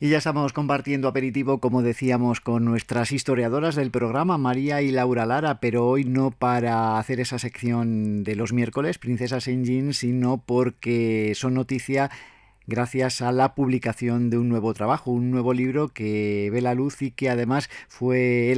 Y ya estamos compartiendo aperitivo, como decíamos, con nuestras historiadoras del programa, María y Laura Lara, pero hoy no para hacer esa sección de los miércoles, Princesas en Jeans, sino porque son noticia gracias a la publicación de un nuevo trabajo, un nuevo libro que ve la luz y que además fue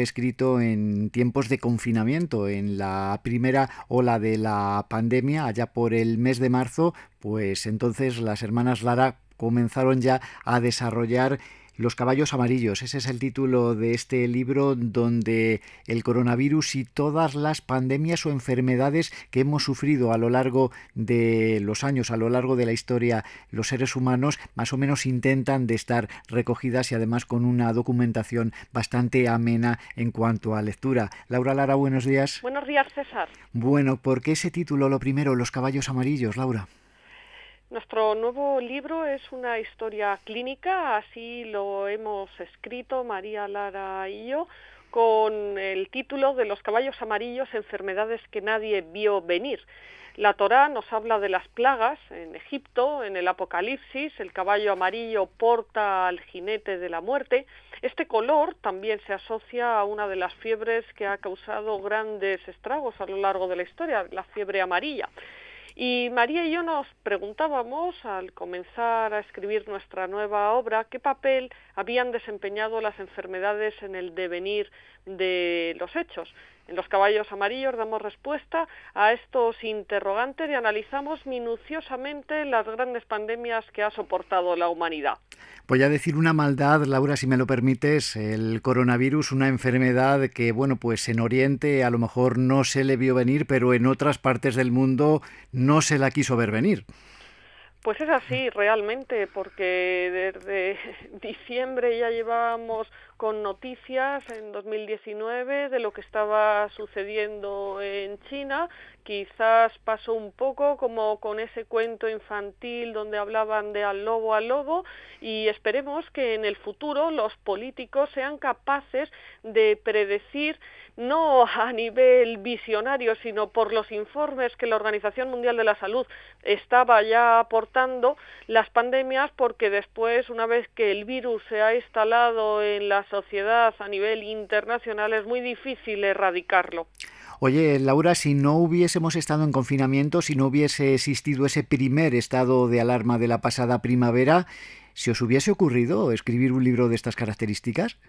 escrito en tiempos de confinamiento, en la primera ola de la pandemia, allá por el mes de marzo. Pues entonces las hermanas Lara comenzaron ya a desarrollar Los caballos amarillos. Ese es el título de este libro, donde el coronavirus y todas las pandemias o enfermedades que hemos sufrido a lo largo de los años, a lo largo de la historia, los seres humanos, más o menos intentan de estar recogidas y además con una documentación bastante amena en cuanto a lectura. Laura Lara, buenos días. Buenos días, César. Bueno, ¿por qué ese título, lo primero, Los caballos amarillos, Laura? Nuestro nuevo libro es una historia clínica, así lo hemos escrito María Lara y yo, con el título de Los caballos amarillos, enfermedades que nadie vio venir. La Torá nos habla de las plagas en Egipto, en el Apocalipsis, el caballo amarillo porta al jinete de la muerte. Este color también se asocia a una de las fiebres que ha causado grandes estragos a lo largo de la historia, la fiebre amarilla. Y María y yo nos preguntábamos, al comenzar a escribir nuestra nueva obra, qué papel habían desempeñado las enfermedades en el devenir de los hechos. En Los caballos amarillos damos respuesta a estos interrogantes y analizamos minuciosamente las grandes pandemias que ha soportado la humanidad. Voy a decir una maldad, Laura, si me lo permites, el coronavirus, una enfermedad que, bueno, pues en Oriente a lo mejor no se le vio venir, pero en otras partes del mundo no se la quiso ver venir. Pues es así, realmente, porque desde diciembre ya llevábamos con noticias en 2019 de lo que estaba sucediendo en China. Quizás pasó un poco como con ese cuento infantil donde hablaban de al lobo, y esperemos que en el futuro los políticos sean capaces de predecir, no a nivel visionario, sino por los informes que la Organización Mundial de la Salud estaba ya aportando, las pandemias, porque después, una vez que el virus se ha instalado en la sociedad a nivel internacional, es muy difícil erradicarlo. Oye, Laura, si no hubiésemos estado en confinamiento, si no hubiese existido ese primer estado de alarma de la pasada primavera, ¿se os hubiese ocurrido escribir un libro de estas características?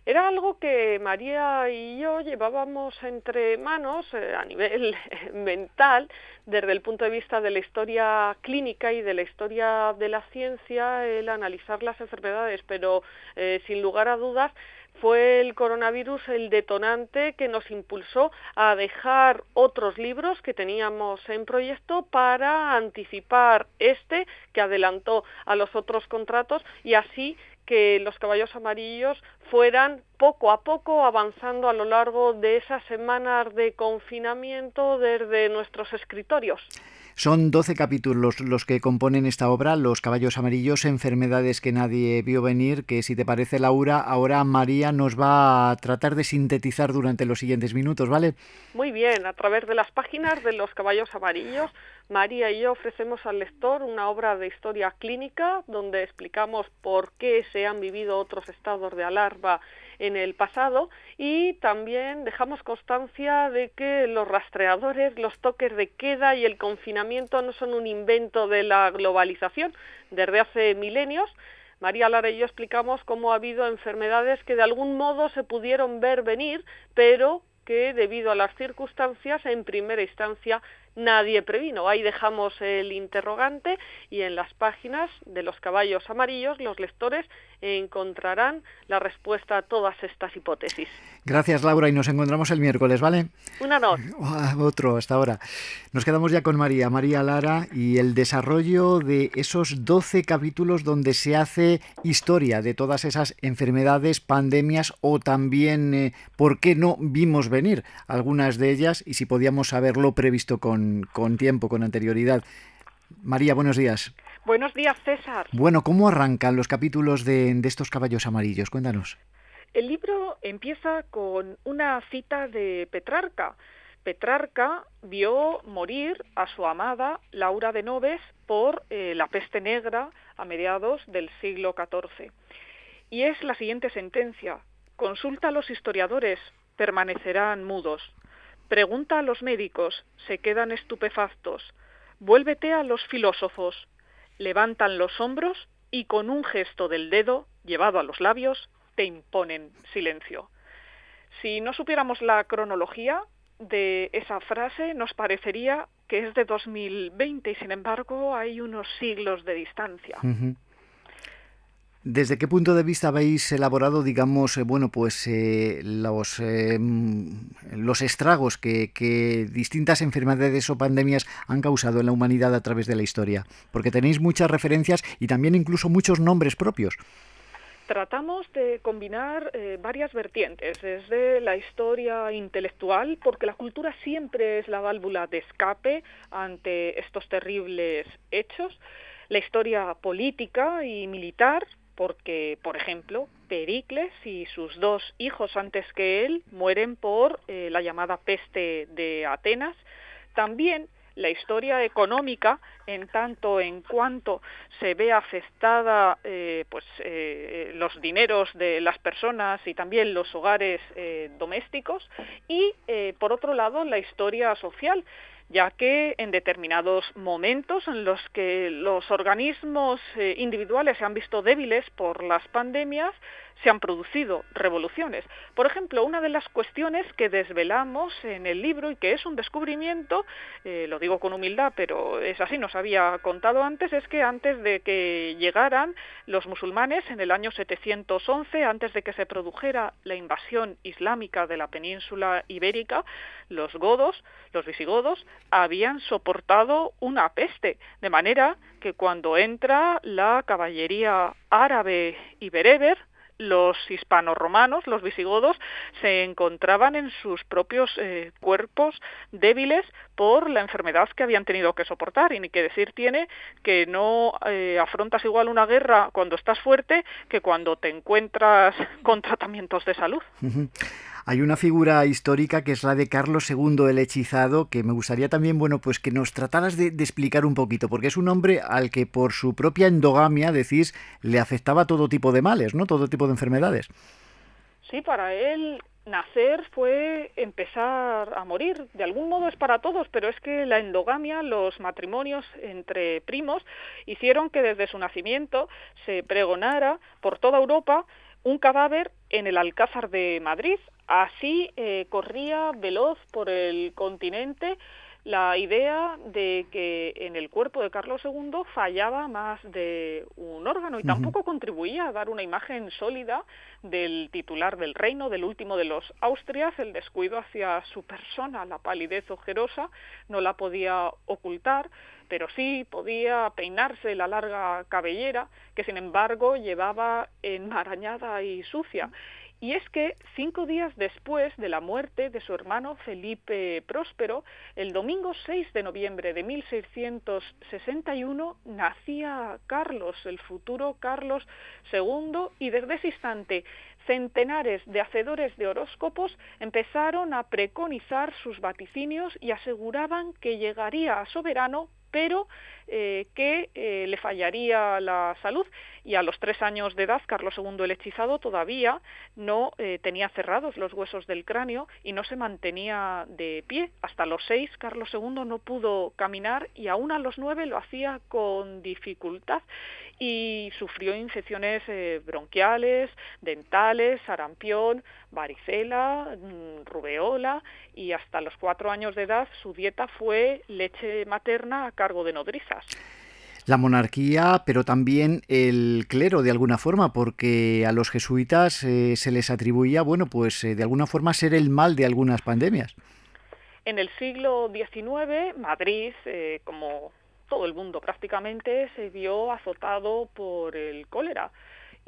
Era algo que María y yo llevábamos entre manos a nivel mental, desde el punto de vista de la historia clínica y de la historia de la ciencia, el analizar las enfermedades, pero sin lugar a dudas fue el coronavirus el detonante que nos impulsó a dejar otros libros que teníamos en proyecto para anticipar este, que adelantó a los otros contratos, y así que Los caballos amarillos fueran poco a poco avanzando a lo largo de esas semanas de confinamiento desde nuestros escritorios. Son 12 capítulos los que componen esta obra, Los caballos amarillos, enfermedades que nadie vio venir, que, si te parece, Laura, ahora María nos va a tratar de sintetizar durante los siguientes minutos, ¿vale? Muy bien, a través de las páginas de Los caballos amarillos, María y yo ofrecemos al lector una obra de historia clínica donde explicamos por qué se han vivido otros estados de alarma en el pasado, y también dejamos constancia de que los rastreadores, los toques de queda y el confinamiento no son un invento de la globalización. Desde hace milenios, María Lara y yo explicamos cómo ha habido enfermedades que de algún modo se pudieron ver venir, pero que debido a las circunstancias, en primera instancia, nadie previno. Ahí dejamos el interrogante, y en las páginas de Los caballos amarillos los lectores encontrarán la respuesta a todas estas hipótesis. Gracias, Laura, y nos encontramos el miércoles, ¿vale? Un honor. Otro, hasta ahora. Nos quedamos ya con María Lara, y el desarrollo de esos 12 capítulos donde se hace historia de todas esas enfermedades, pandemias, o también por qué no vimos venir algunas de ellas, y si podíamos haberlo previsto con tiempo, con anterioridad. María, buenos días. Buenos días, César. Bueno, ¿cómo arrancan los capítulos de estos caballos amarillos? Cuéntanos. El libro empieza con una cita de Petrarca. Petrarca vio morir a su amada Laura de Noves por la peste negra a mediados del siglo XIV. Y es la siguiente sentencia: consulta a los historiadores, permanecerán mudos. Pregunta a los médicos, se quedan estupefactos. Vuélvete a los filósofos, levantan los hombros y con un gesto del dedo, llevado a los labios, te imponen silencio. Si no supiéramos la cronología de esa frase, nos parecería que es de 2020 y sin embargo hay unos siglos de distancia. Uh-huh. ¿Desde qué punto de vista habéis elaborado, digamos, los estragos que distintas enfermedades o pandemias han causado en la humanidad a través de la historia? Porque tenéis muchas referencias y también incluso muchos nombres propios. Tratamos de combinar varias vertientes, desde la historia intelectual, porque la cultura siempre es la válvula de escape ante estos terribles hechos, la historia política y militar, porque, por ejemplo, Pericles y sus 2 hijos antes que él mueren por la llamada peste de Atenas. También la historia económica, en tanto en cuanto se ve afectada los dineros de las personas y también los hogares domésticos. Y, por otro lado, la historia social, ya que en determinados momentos en los que los organismos individuales se han visto débiles por las pandemias, se han producido revoluciones. Por ejemplo, una de las cuestiones que desvelamos en el libro y que es un descubrimiento, lo digo con humildad, pero es así, nos había contado antes, es que antes de que llegaran los musulmanes en el año 711, antes de que se produjera la invasión islámica de la península ibérica, los visigodos, habían soportado una peste, de manera que cuando entra la caballería árabe y bereber, los hispanorromanos, los visigodos, se encontraban en sus propios cuerpos débiles por la enfermedad que habían tenido que soportar. Y ni que decir tiene que no afrontas igual una guerra cuando estás fuerte que cuando te encuentras con tratamientos de salud. Uh-huh. Hay una figura histórica que es la de Carlos II el Hechizado, que me gustaría también, pues que nos trataras de explicar un poquito, porque es un hombre al que por su propia endogamia, decís, le afectaba todo tipo de males, ¿no? Todo tipo de enfermedades. Sí, para él nacer fue empezar a morir. De algún modo es para todos, pero es que la endogamia, los matrimonios entre primos, hicieron que desde su nacimiento se pregonara por toda Europa un cadáver en el Alcázar de Madrid. Así corría veloz por el continente la idea de que en el cuerpo de Carlos II fallaba más de un órgano y tampoco contribuía a dar una imagen sólida del titular del reino, del último de los Austrias. El descuido hacia su persona, la palidez ojerosa, no la podía ocultar, pero sí podía peinarse la larga cabellera, que sin embargo llevaba enmarañada y sucia. Y es que 5 días después de la muerte de su hermano Felipe Próspero, el domingo 6 de noviembre de 1661, nacía Carlos, el futuro Carlos II, y desde ese instante centenares de hacedores de horóscopos empezaron a preconizar sus vaticinios y aseguraban que llegaría a soberano, pero que le fallaría la salud. Y a los 3 años de edad, Carlos II el Hechizado todavía no tenía cerrados los huesos del cráneo y no se mantenía de pie. Hasta los 6, Carlos II no pudo caminar y aún a los 9 lo hacía con dificultad y sufrió infecciones bronquiales, dentales, sarampión, varicela, rubeola, y hasta los 4 años de edad su dieta fue leche materna a cargo de nodrizas. La monarquía, pero también el clero de alguna forma, porque a los jesuitas se les atribuía, de alguna forma ser el mal de algunas pandemias. En el siglo XIX, Madrid, como todo el mundo prácticamente, se vio azotado por el cólera.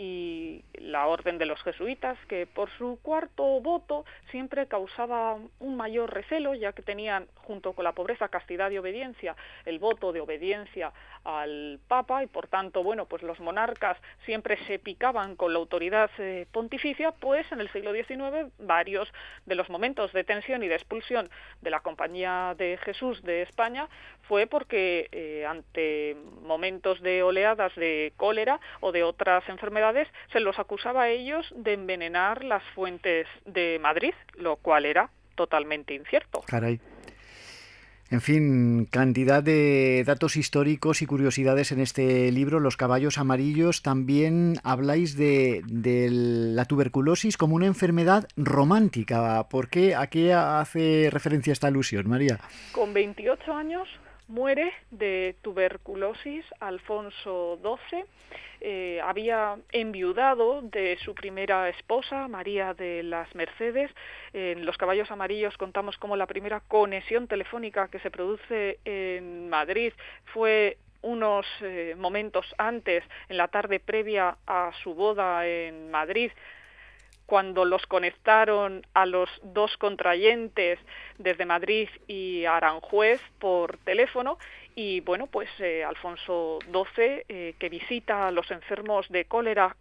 Y la orden de los jesuitas, que por su cuarto voto siempre causaba un mayor recelo, ya que tenían, junto con la pobreza, castidad y obediencia, el voto de obediencia al Papa, y por tanto, pues los monarcas siempre se picaban con la autoridad pontificia, pues en el siglo XIX varios de los momentos de tensión y de expulsión de la Compañía de Jesús de España fue porque ante momentos de oleadas de cólera o de otras enfermedades se los acusaba a ellos de envenenar las fuentes de Madrid, lo cual era totalmente incierto. Caray. En fin, cantidad de datos históricos y curiosidades en este libro, Los caballos amarillos. También habláis de la tuberculosis como una enfermedad romántica. ¿Por qué? ¿A qué hace referencia esta alusión, María? Con 28 años muere de tuberculosis Alfonso XII. Había enviudado de su primera esposa, María de las Mercedes. En Los caballos amarillos contamos cómo la primera conexión telefónica que se produce en Madrid fue unos momentos antes, en la tarde previa a su boda en Madrid, cuando los conectaron a los dos contrayentes desde Madrid y Aranjuez por teléfono. Y bueno, pues Alfonso XII, que visita a los enfermos de cólera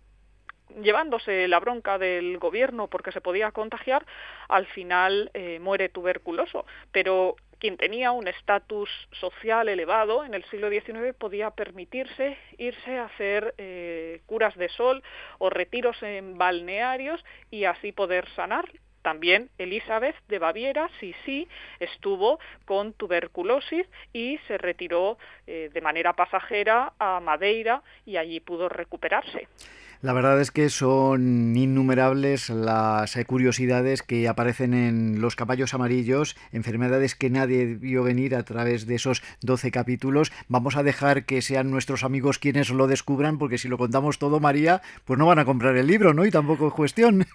llevándose la bronca del gobierno porque se podía contagiar, al final muere tuberculoso. Pero quien tenía un estatus social elevado en el siglo XIX podía permitirse irse a hacer curas de sol o retiros en balnearios y así poder sanar. También Elizabeth de Baviera, sí, estuvo con tuberculosis y se retiró de manera pasajera a Madeira y allí pudo recuperarse. La verdad es que son innumerables las curiosidades que aparecen en Los caballos amarillos, enfermedades que nadie vio venir a través de esos 12 capítulos. Vamos a dejar que sean nuestros amigos quienes lo descubran, porque si lo contamos todo, María, pues no van a comprar el libro, ¿no? Y tampoco es cuestión.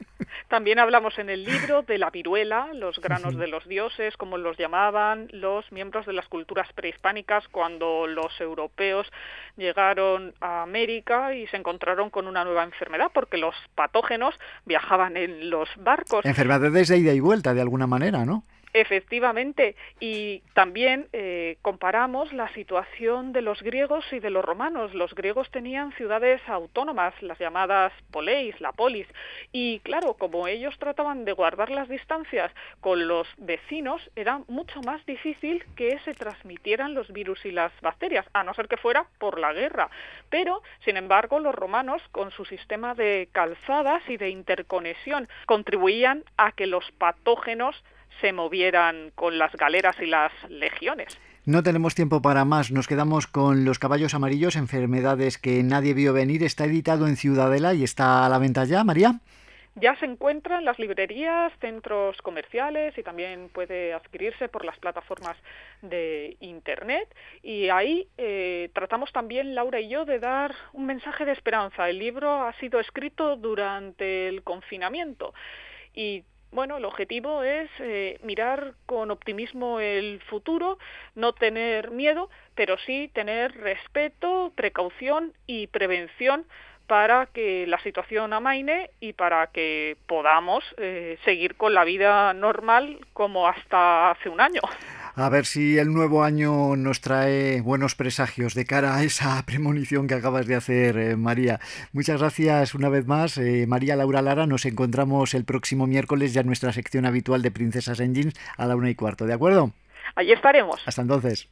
También hablamos en el libro de la viruela, los granos de los dioses, como los llamaban los miembros de las culturas prehispánicas cuando los europeos llegaron a América y se encontraron con una nueva enfermedad, porque los patógenos viajaban en los barcos. Enfermedades de ida y vuelta, de alguna manera, ¿no? Efectivamente, y también comparamos la situación de los griegos y de los romanos. Los griegos tenían ciudades autónomas, las llamadas poleis, la polis, y claro, como ellos trataban de guardar las distancias con los vecinos, era mucho más difícil que se transmitieran los virus y las bacterias, a no ser que fuera por la guerra. Pero, sin embargo, los romanos, con su sistema de calzadas y de interconexión, contribuían a que los patógenos se movieran con las galeras y las legiones. No tenemos tiempo para más, nos quedamos con Los caballos amarillos, enfermedades que nadie vio venir. Está editado en Ciudadela y está a la venta ya, María. Ya se encuentra en las librerías, centros comerciales y también puede adquirirse por las plataformas de Internet. Y ahí tratamos también, Laura y yo, de dar un mensaje de esperanza. El libro ha sido escrito durante el confinamiento y bueno, el objetivo es mirar con optimismo el futuro, no tener miedo, pero sí tener respeto, precaución y prevención para que la situación amaine y para que podamos seguir con la vida normal como hasta hace un año. A ver si el nuevo año nos trae buenos presagios de cara a esa premonición que acabas de hacer, María. Muchas gracias una vez más, María Laura Lara. Nos encontramos el próximo miércoles ya en nuestra sección habitual de Princesas en Jeans a la 1:15, ¿de acuerdo? Allí estaremos. Hasta entonces.